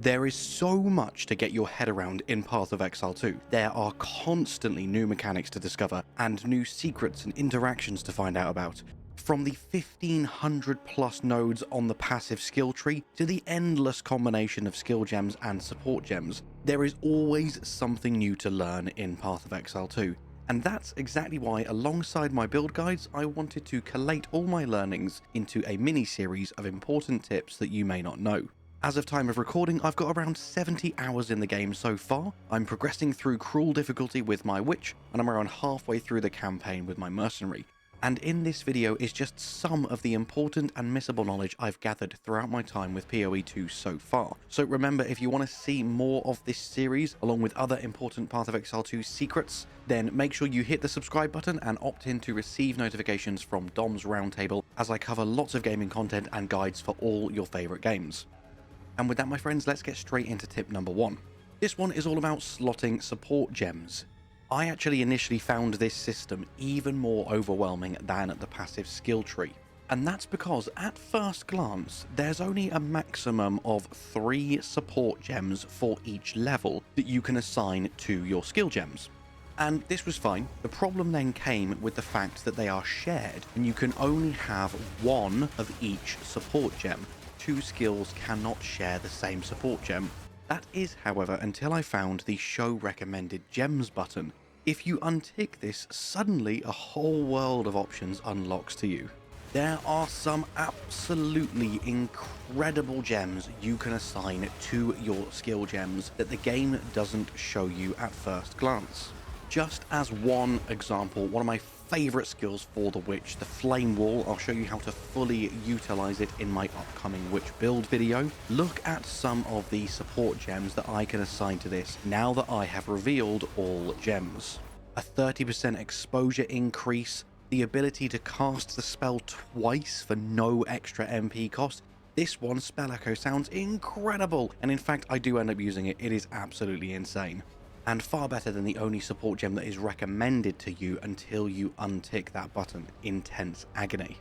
There is so much to get your head around in Path of Exile 2. There are constantly new mechanics to discover and new secrets and interactions to find out about. From the 1500 plus nodes on the passive skill tree to the endless combination of skill gems and support gems, there is always something new to learn in Path of Exile 2. And that's exactly why, alongside my build guides, I wanted to collate all my learnings into a mini-series of important tips that you may not know. As of time of recording, I've got around 70 hours in the game so far. I'm progressing through Cruel difficulty with my Witch, and I'm around halfway through the campaign with my Mercenary. And in this video is just some of the important and missable knowledge I've gathered throughout my time with PoE 2 so far. So remember, if you want to see more of this series, along with other important Path of Exile 2 secrets, then make sure you hit the subscribe button and opt in to receive notifications from Dom's Roundtable, as I cover lots of gaming content and guides for all your favourite games. And with that, my friends, let's get straight into tip number 1. This one is all about slotting support gems. I actually initially found this system even more overwhelming than the passive skill tree. And that's because at first glance, there's only a maximum of 3 support gems for each level that you can assign to your skill gems. And this was fine. The problem then came with the fact that they are shared and you can only have 1 of each support gem. 2 skills cannot share the same support gem. That is, however, until I found the Show Recommended Gems button. If you untick this, suddenly a whole world of options unlocks to you. There are some absolutely incredible gems you can assign to your skill gems that the game doesn't show you at first glance. Just as one example, one of my favourite skills for the Witch, the Flame Wall. I'll show you how to fully utilise it in my upcoming Witch build video. Look at some of the support gems that I can assign to this now that I have revealed all gems. A 30% exposure increase, the ability to cast the spell twice for no extra MP cost. This one, Spell Echo, sounds incredible, and in fact I do end up using it. It is absolutely insane. And far better than the only support gem that is recommended to you until you untick that button, Intense Agony.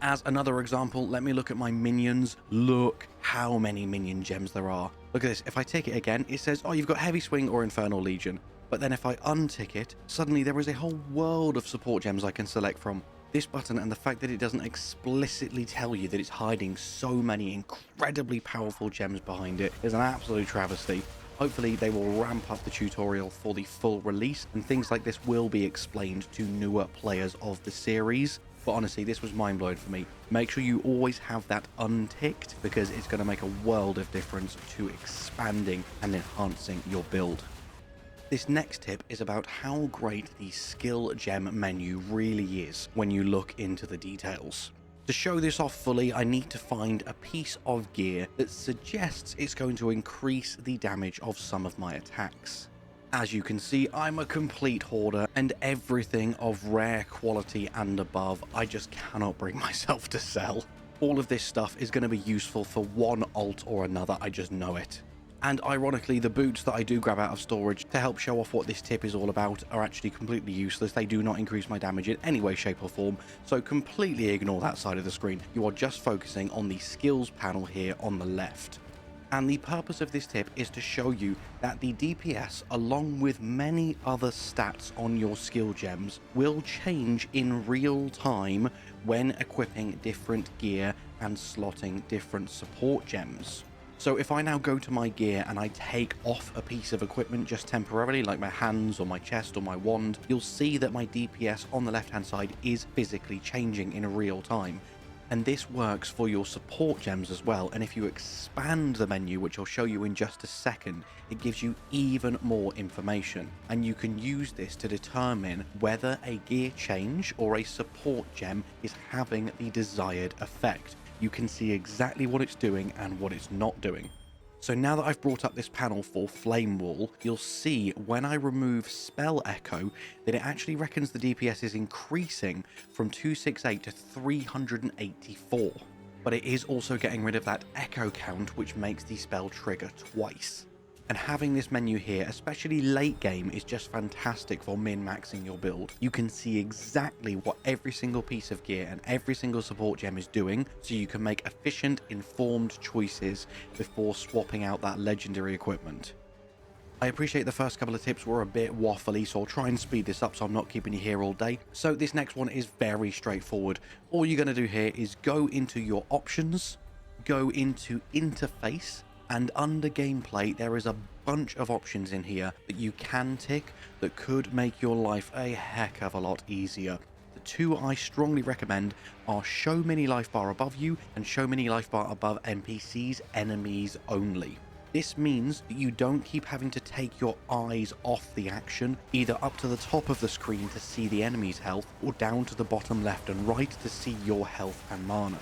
As another example, let me look at my minions. Look how many minion gems there are. Look at this. If I tick it again, it says, oh, you've got Heavy Swing or Infernal Legion. But then if I untick it, suddenly there is a whole world of support gems I can select from. This button, and the fact that it doesn't explicitly tell you that it's hiding so many incredibly powerful gems behind it, is an absolute travesty. Hopefully they will ramp up the tutorial for the full release, and things like this will be explained to newer players of the series. But honestly, this was mind-blowing for me. Make sure you always have that unticked, because it's going to make a world of difference to expanding and enhancing your build. This next tip is about how great the skill gem menu really is when you look into the details. To show this off fully, I need to find a piece of gear that suggests it's going to increase the damage of some of my attacks. As you can see, I'm a complete hoarder, and everything of rare quality and above I just cannot bring myself to sell. All of this stuff is going to be useful for one alt or another, I just know it. And ironically, the boots that I do grab out of storage to help show off what this tip is all about are actually completely useless. They do not increase my damage in any way, shape or form, so completely ignore that side of the screen. You are just focusing on the skills panel here on the left. And the purpose of this tip is to show you that the DPS, along with many other stats on your skill gems, will change in real time when equipping different gear and slotting different support gems. So if I now go to my gear and I take off a piece of equipment just temporarily, like my hands or my chest or my wand, you'll see that my DPS on the left hand side is physically changing in real time. And this works for your support gems as well, and if you expand the menu, which I'll show you in just a second, it gives you even more information, and you can use this to determine whether a gear change or a support gem is having the desired effect. You can see exactly what it's doing and what it's not doing. So now that I've brought up this panel for Flame Wall, you'll see when I remove Spell Echo that it actually reckons the DPS is increasing from 268 to 384. But it is also getting rid of that echo count, which makes the spell trigger twice. And having this menu here, especially late game, is just fantastic for min-maxing your build. You can see exactly what every single piece of gear and every single support gem is doing, so you can make efficient, informed choices before swapping out that legendary equipment. I appreciate the first couple of tips were a bit waffly, so I'll try and speed this up so I'm not keeping you here all day. So this next one is very straightforward. All you're going to do here is go into your options, go into interface, and under gameplay there is a bunch of options in here that you can tick that could make your life a heck of a lot easier. The two I strongly recommend are show mini life bar above you and show mini life bar above NPCs, enemies only. This means that you don't keep having to take your eyes off the action, either up to the top of the screen to see the enemy's health, or down to the bottom left and right to see your health and mana.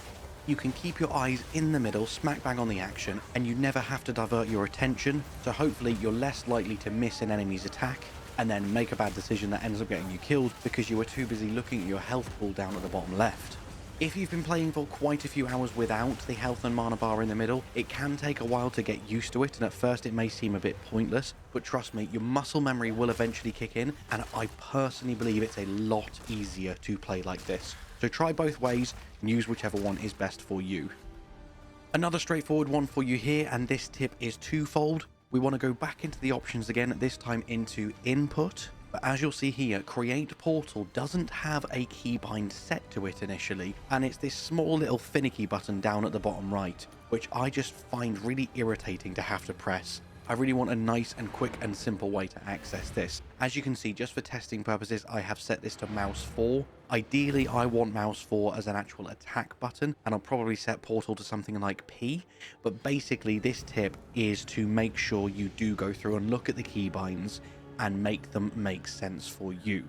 You can keep your eyes in the middle, smack bang on the action, and you never have to divert your attention, so hopefully you're less likely to miss an enemy's attack, and then make a bad decision that ends up getting you killed because you were too busy looking at your health pool down at the bottom left. If you've been playing for quite a few hours without the health and mana bar in the middle, it can take a while to get used to it, and at first it may seem a bit pointless, but trust me, your muscle memory will eventually kick in, and I personally believe it's a lot easier to play like this. So try both ways and use whichever one is best for you. Another straightforward one for you here, and this tip is twofold. We want to go back into the options again, this time into input. But as you'll see here, Create Portal doesn't have a keybind set to it initially, and it's this small little finicky button down at the bottom right, which I just find really irritating to have to press. I really want a nice and quick and simple way to access this. As you can see, just for testing purposes, I have set this to mouse 4. Ideally, I want mouse 4 as an actual attack button, and I'll probably set Portal to something like P. But basically, this tip is to make sure you do go through and look at the keybinds and make them make sense for you.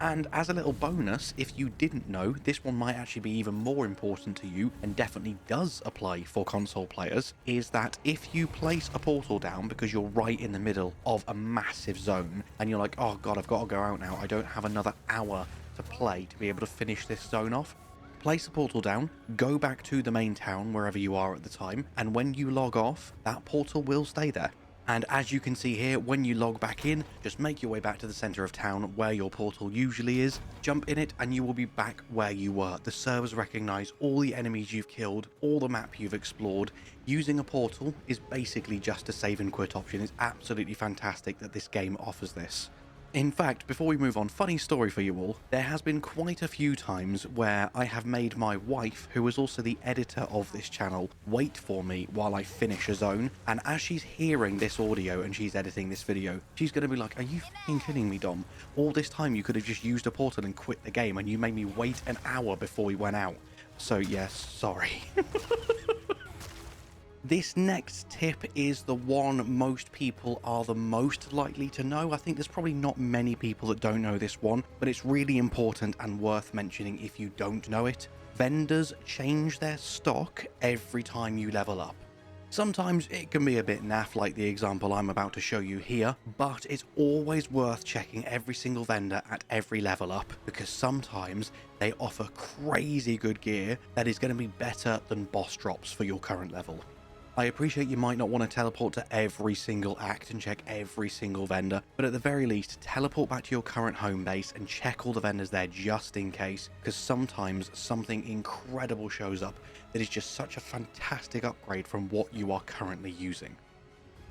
And as a little bonus, if you didn't know, this one might actually be even more important to you and definitely does apply for console players, is that if you place a portal down because you're right in the middle of a massive zone and you're like, oh god, I've got to go out now, I don't have another hour to play to be able to finish this zone off, place a portal down, go back to the main town wherever you are at the time, and when you log off, that portal will stay there. And as you can see here, when you log back in, just make your way back to the center of town where your portal usually is, jump in it, and you will be back where you were. The servers recognize all the enemies you've killed, all the map you've explored. Using a portal is basically just a save and quit option. It's absolutely fantastic that this game offers this. In fact, before we move on, funny story for you all, there has been quite a few times where I have made my wife, who is also the editor of this channel, wait for me while I finish a zone, and as she's hearing this audio and she's editing this video, she's going to be like, are you f***ing kidding me, Dom? All this time you could have just used a portal and quit the game, and you made me wait an hour before we went out. So yes, sorry. This next tip is the one most people are the most likely to know. I think there's probably not many people that don't know this one, but it's really important and worth mentioning if you don't know it. Vendors change their stock every time you level up. Sometimes it can be a bit naff, like the example I'm about to show you here, but it's always worth checking every single vendor at every level up, because sometimes they offer crazy good gear that is going to be better than boss drops for your current level. I appreciate you might not want to teleport to every single act and check every single vendor, but at the very least, teleport back to your current home base and check all the vendors there just in case, because sometimes something incredible shows up that is just such a fantastic upgrade from what you are currently using.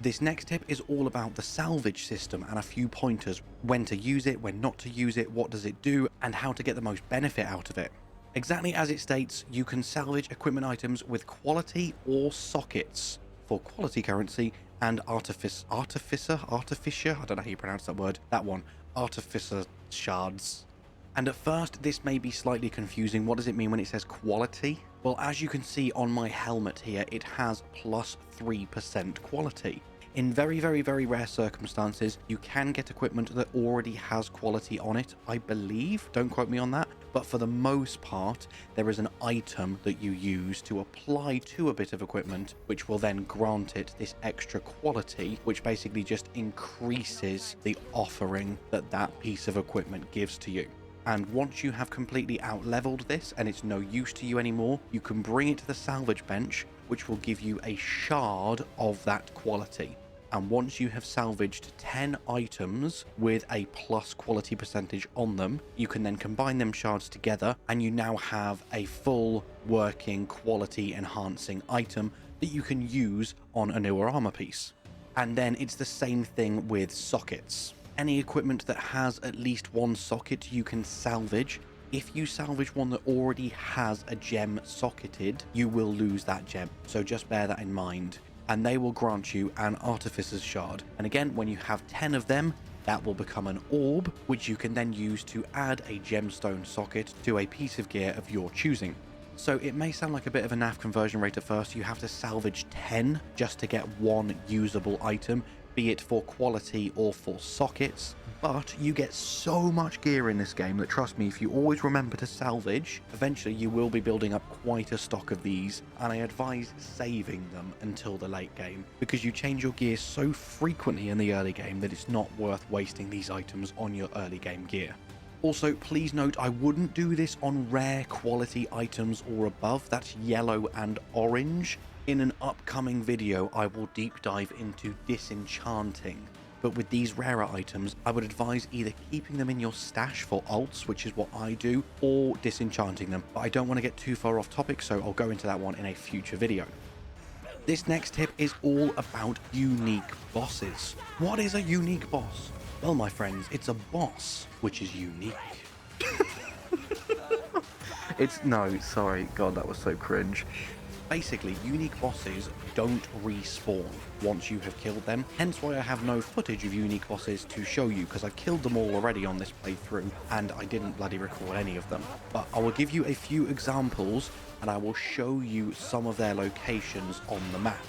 This next tip is all about the salvage system and a few pointers: when to use it, when not to use it, what does it do, and how to get the most benefit out of it. Exactly as it states, you can salvage equipment items with quality or sockets for quality currency and artificer, I don't know how you pronounce that word, artificer shards. And at first, this may be slightly confusing. What does it mean when it says quality? Well, as you can see on my helmet here, it has plus 3% quality. In very, very, very rare circumstances, you can get equipment that already has quality on it, I believe. Don't quote me on that. But for the most part, there is an item that you use to apply to a bit of equipment, which will then grant it this extra quality, which basically just increases the offering that that piece of equipment gives to you. And once you have completely out-leveled this and it's no use to you anymore, you can bring it to the salvage bench, which will give you a shard of that quality. and once you have salvaged 10 items with a plus quality percentage on them, you can then combine them shards together, and you now have a full working quality enhancing item that you can use on a newer armor piece. And then it's the same thing with sockets. Any equipment that has at least one socket you can salvage. If you salvage one that already has a gem socketed, you will lose that gem, so just bear that in mind. And they will grant you an Artificer's Shard. And again, when you have 10 of them, that will become an orb, which you can then use to add a gemstone socket to a piece of gear of your choosing. So it may sound like a bit of a naff conversion rate at first. You have to salvage 10 just to get one usable item, be it for quality or for sockets, but you get so much gear in this game that, trust me, if you always remember to salvage, eventually you will be building up quite a stock of these, and I advise saving them until the late game, because you change your gear so frequently in the early game that it's not worth wasting these items on your early game gear. Also, please note, I wouldn't do this on rare quality items or above, that's yellow and orange. In an upcoming video, I will deep dive into disenchanting. But with these rarer items, I would advise either keeping them in your stash for alts, which is what I do, or disenchanting them. But I don't want to get too far off topic, so I'll go into that one in a future video. This next tip is all about unique bosses. What is a unique boss? Well, my friends, it's a boss which is unique. No, sorry, God, that was so cringe. Basically, unique bosses don't respawn once you have killed them, hence why I have no footage of unique bosses to show you, because I've killed them all already on this playthrough, and I didn't bloody record any of them. But I will give you a few examples, and I will show you some of their locations on the map.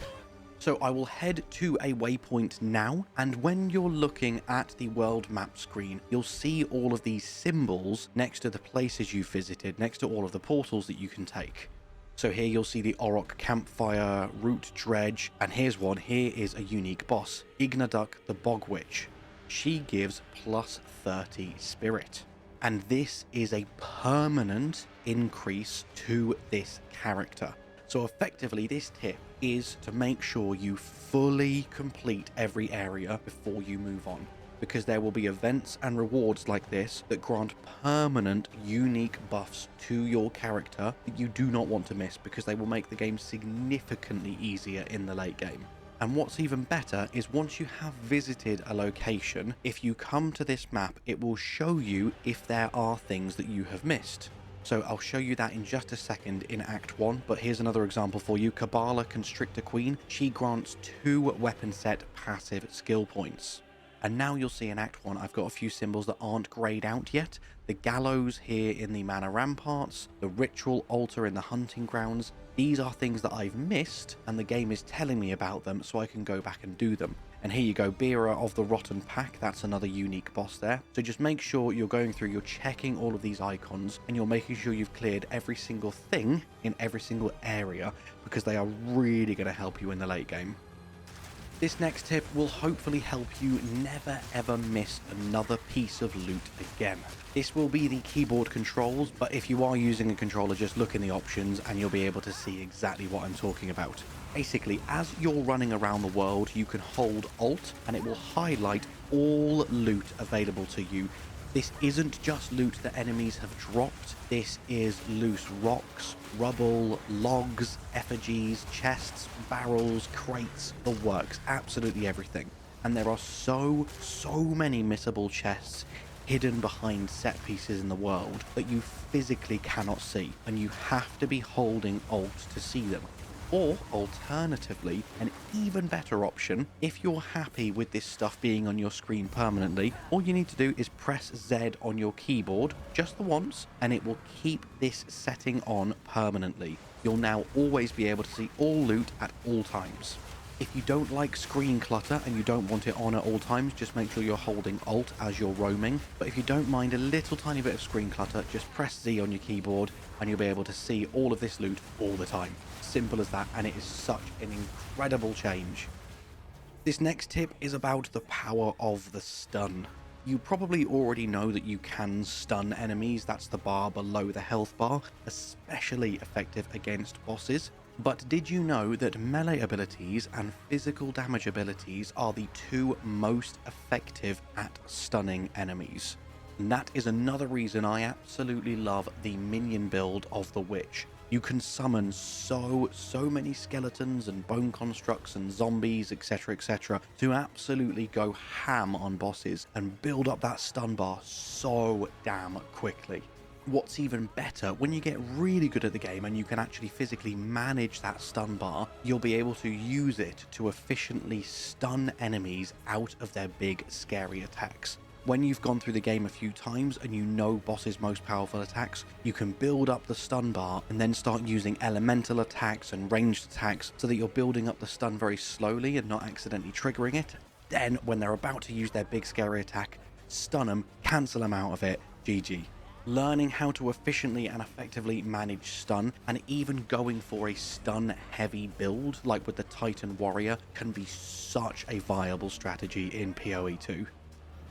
So I will head to a waypoint now, and when you're looking at the world map screen, you'll see all of these symbols next to the places you've visited, next to all of the portals that you can take. So here you'll see the Auroch Campfire, Root Dredge, and here's one. Here is a unique boss, Ignaduk the Bog Witch. She gives plus 30 spirit. And this is a permanent increase to this character. So effectively, this tip is to make sure you fully complete every area before you move on, because there will be events and rewards like this that grant permanent unique buffs to your character that you do not want to miss, because they will make the game significantly easier in the late game. And what's even better is once you have visited a location, if you come to this map, it will show you if there are things that you have missed. So I'll show you that in just a second in Act 1, but here's another example for you. Kabbalah Constrictor Queen, she grants 2 weapon set passive skill points. And now you'll see in Act 1, I've got a few symbols that aren't greyed out yet. The gallows here in the Mana Ramparts, the ritual altar in the hunting grounds. These are things that I've missed, and the game is telling me about them, so I can go back and do them. And here you go, Bearer of the Rotten Pack, that's another unique boss there. So just make sure you're going through, you're checking all of these icons, and you're making sure you've cleared every single thing in every single area, because they are really going to help you in the late game. This next tip will hopefully help you never ever miss another piece of loot again. This will be the keyboard controls, but if you are using a controller, just look in the options and you'll be able to see exactly what I'm talking about. Basically, as you're running around the world, you can hold Alt and it will highlight all loot available to you. This isn't just loot that enemies have dropped, this is loose rocks, rubble, logs, effigies, chests, barrels, crates, the works, absolutely everything. And there are so many missable chests hidden behind set pieces in the world that you physically cannot see, and you have to be holding Alt to see them. Or, alternatively, an even better option, if you're happy with this stuff being on your screen permanently, all you need to do is press Z on your keyboard, just the once, and it will keep this setting on permanently. You'll now always be able to see all loot at all times. If you don't like screen clutter and you don't want it on at all times, just make sure you're holding Alt as you're roaming. But if you don't mind a little tiny bit of screen clutter, just press Z on your keyboard and you'll be able to see all of this loot all the time. Simple as that, and it is such an incredible change. This next tip is about the power of the stun. You probably already know that you can stun enemies, that's the bar below the health bar, especially effective against bosses. But did you know that melee abilities and physical damage abilities are the two most effective at stunning enemies? And that is another reason I absolutely love the minion build of the Witch. You can summon so many skeletons and bone constructs and zombies, etc, to absolutely go ham on bosses and build up that stun bar so damn quickly. What's even better, when you get really good at the game and you can actually physically manage that stun bar, you'll be able to use it to efficiently stun enemies out of their big scary attacks. When you've gone through the game a few times and you know boss's most powerful attacks, you can build up the stun bar and then start using elemental attacks and ranged attacks so that you're building up the stun very slowly and not accidentally triggering it. Then, when they're about to use their big scary attack, stun them, cancel them out of it, GG. Learning how to efficiently and effectively manage stun, and even going for a stun heavy build like with the Titan Warrior, can be such a viable strategy in PoE 2.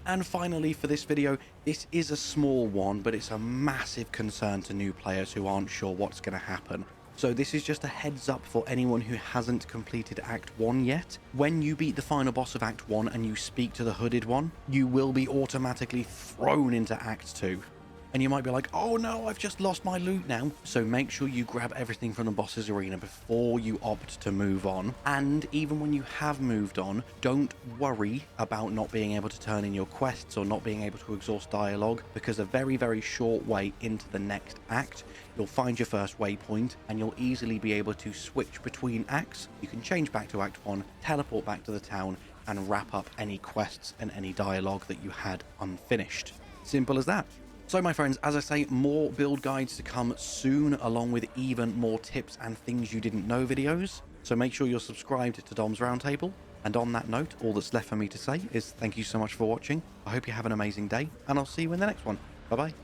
And finally for this video, this is a small one, but it's a massive concern to new players who aren't sure what's going to happen. So this is just a heads up for anyone who hasn't completed Act 1 yet. When you beat the final boss of Act 1 and you speak to the hooded one, you will be automatically thrown into Act 2. And you might be like, oh no, I've just lost my loot now. So make sure you grab everything from the boss's arena before you opt to move on. And even when you have moved on, don't worry about not being able to turn in your quests or not being able to exhaust dialogue, because a very short way into the next act, you'll find your first waypoint and you'll easily be able to switch between acts. You can change back to Act 1, teleport back to the town, and wrap up any quests and any dialogue that you had unfinished. Simple as that. So my friends, as I say, more build guides to come soon, along with even more tips and things you didn't know videos. So make sure you're subscribed to Dom's Roundtable. And on that note, all that's left for me to say is thank you so much for watching. I hope you have an amazing day, and I'll see you in the next one. Bye bye.